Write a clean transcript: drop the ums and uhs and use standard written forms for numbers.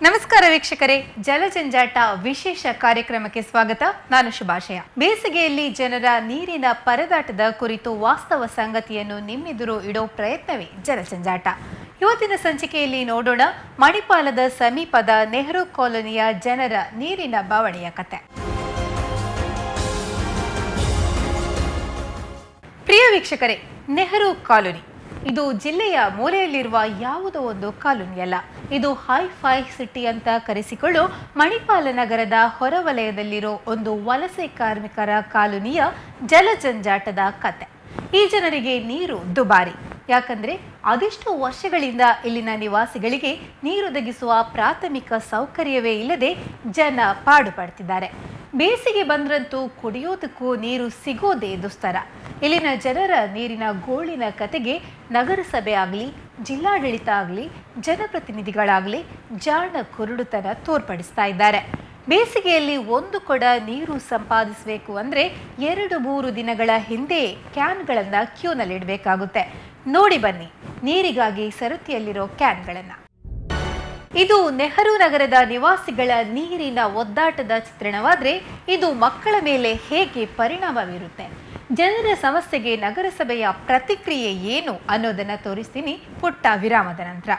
ನಮಸ್ಕಾರ ವೀಕ್ಷಕರೇ, ಜಲಜಂಜಾಟ ವಿಶೇಷ ಕಾರ್ಯಕ್ರಮಕ್ಕೆ ಸ್ವಾಗತ. ನಾನು ಶುಭಾಶಯ. ಬೇಸಿಗೆಯಲ್ಲಿ ಜನರ ನೀರಿನ ಪರದಾಟದ ಕುರಿತು ವಾಸ್ತವ ಸಂಗತಿಯನ್ನು ನಿಮ್ಮೆದುರು ಇಡೋ ಪ್ರಯತ್ನವೇ ಜಲಜಂಜಾಟ. ಇವತ್ತಿನ ಸಂಚಿಕೆಯಲ್ಲಿ ನೋಡೋಣ ಮಣಿಪಾಲದ ಸಮೀಪದ ನೆಹರು ಕಾಲೋನಿಯ ಜನರ ನೀರಿನ ಬವಣೆಯ ಕತೆ. ಪ್ರಿಯ ವೀಕ್ಷಕರೇ, ನೆಹರು ಕಾಲೋನಿ ಇದು ಜಿಲ್ಲೆಯ ಮೂಲೆಯಲ್ಲಿರುವ ಯಾವುದೋ ಒಂದು ಕಾಲೋನಿಯಲ್ಲ. ಇದು ಹೈ-ಫೈ ಸಿಟಿ ಅಂತ ಕರೆಸಿಕೊಳ್ಳೋ ಮಣಿಪಾಲ ನಗರದ ಹೊರವಲಯದಲ್ಲಿರೋ ಒಂದು ವಲಸೆ ಕಾರ್ಮಿಕರ ಕಾಲೋನಿಯ ಜಲಜಂಜಾಟದ ಕತೆ. ಈ ಜನರಿಗೆ ನೀರು ದುಬಾರಿ. ಯಾಕಂದ್ರೆ ಅದೆಷ್ಟು ವರ್ಷಗಳಿಂದ ಇಲ್ಲಿನ ನಿವಾಸಿಗಳಿಗೆ ನೀರೊದಗಿಸುವ ಪ್ರಾಥಮಿಕ ಸೌಕರ್ಯವೇ ಇಲ್ಲದೆ ಜನ ಪಾಡುಪಡ್ತಿದ್ದಾರೆ. ಬೇಸಿಗೆ ಬಂದ್ರಂತೂ ಕುಡಿಯೋದಕ್ಕೂ ನೀರು ಸಿಗೋದೇ ದುಸ್ತರ. ಇಲ್ಲಿನ ಜನರ ನೀರಿನ ಗೋಳಿನ ಕತೆಗೆ ನಗರಸಭೆ ಆಗಲಿ, ಜಿಲ್ಲಾಡಳಿತ ಆಗಲಿ, ಜನಪ್ರತಿನಿಧಿಗಳಾಗಲಿ ಜಾಣ ಕುರುಡುತನ ತೋರ್ಪಡಿಸ್ತಾ ಇದ್ದಾರೆ. ಬೇಸಿಗೆಯಲ್ಲಿ ಒಂದು ಕೊಡ ನೀರು ಸಂಪಾದಿಸಬೇಕು ಅಂದರೆ 2-3 ದಿನಗಳ ಹಿಂದೆ ಕ್ಯಾನ್ಗಳನ್ನು ಕ್ಯೂನಲ್ಲಿಡಬೇಕಾಗುತ್ತೆ. ನೋಡಿ ಬನ್ನಿ ನೀರಿಗಾಗಿ ಸರತಿಯಲ್ಲಿರೋ ಕ್ಯಾನ್ಗಳನ್ನು. ಇದು ನೆಹರು ನಗರದ ನಿವಾಸಿಗಳ ನೀರಿನ ಒದ್ದಾಟದ ಚಿತ್ರಣವಾದರೆ ಇದು ಮಕ್ಕಳ ಮೇಲೆ ಹೇಗೆ ಪರಿಣಾಮ ಬೀರುತ್ತೆ, ಜನರ ಸಮಸ್ಯೆಗೆ ನಗರಸಭೆಯ ಪ್ರತಿಕ್ರಿಯೆ ಏನು ಅನ್ನೋದನ್ನ ತೋರಿಸ್ತೀನಿ ಪುಟ್ಟ ವಿರಾಮದ ನಂತರ.